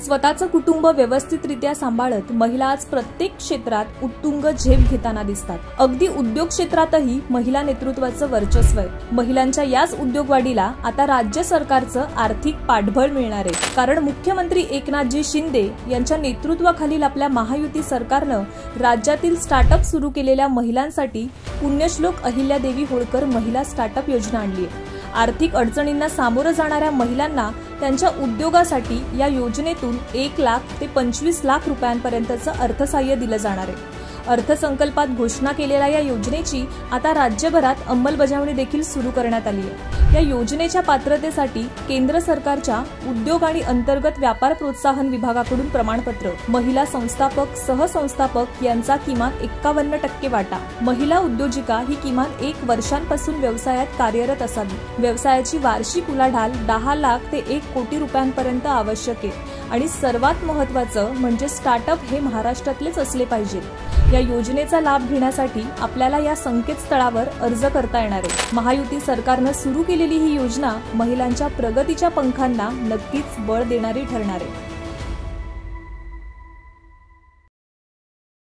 स्वतःचं कुटुंब व्यवस्थितरित्या सांभाळत महिला आज प्रत्येक क्षेत्रात उत्तुंग झेप घेताना दिसतात। अगदी उद्योग क्षेत्रातही महिला नेतृत्वाचं वर्चस्व आहे। महिलांच्या याच उद्योगवाढीला आता राज्य सरकारचं आर्थिक पाठबळ मिळणार आहे, कारण मुख्यमंत्री एकनाथजी शिंदे यांच्या नेतृत्वाखालील आपल्या महायुती सरकारनं राज्यातील स्टार्टअप सुरू केलेल्या महिलांसाठी पुण्यश्लोक अहिल्यादेवी होळकर महिला स्टार्टअप योजना आणली आहे। आर्थिक अडचणींना सामोरं जाणाऱ्या महिलांना त्यांच्या उद्योगासाठी या योजनेतून 1 लाख ते 25 लाख रुपयांपर्यंतचं अर्थसहाय्य दिलं जाणार आहे। अर्थसंकल्पात घोषणा केलेल्या या योजनेची आता राज्यभरात अंमलबजावणी देखील सुरू करण्यात आली आहे। या योजनेच्या पात्रतेसाठी केंद्र सरकारच्या उद्योग आणि अंतर्गत व्यापार प्रोत्साहन विभागाकडून प्रमाणपत्र, महिला संस्थापक सहसंस्थापक यांचा किमान 51% वाटा, महिला उद्योजिका ही किमान 1 वर्षांपासून व्यवसायात कार्यरत असावी, व्यवसायाची वार्षिक उलाढाल 10 लाख ते 1 कोटी रुपयांपर्यंत आवश्यक आहे आणि सर्वात महत्त्वाचं म्हणजे स्टार्टअप हे महाराष्ट्रातलेच असले पाहिजेत। या योजनेचा लाभ घेण्यासाठी आपल्याला या संकेतस्थळावर अर्ज करता येणार आहे। महायुती सरकारनं सुरू केलेली ही योजना महिलांच्या प्रगतीच्या पंखांना नक्कीच बळ देणारी ठरणार आहे।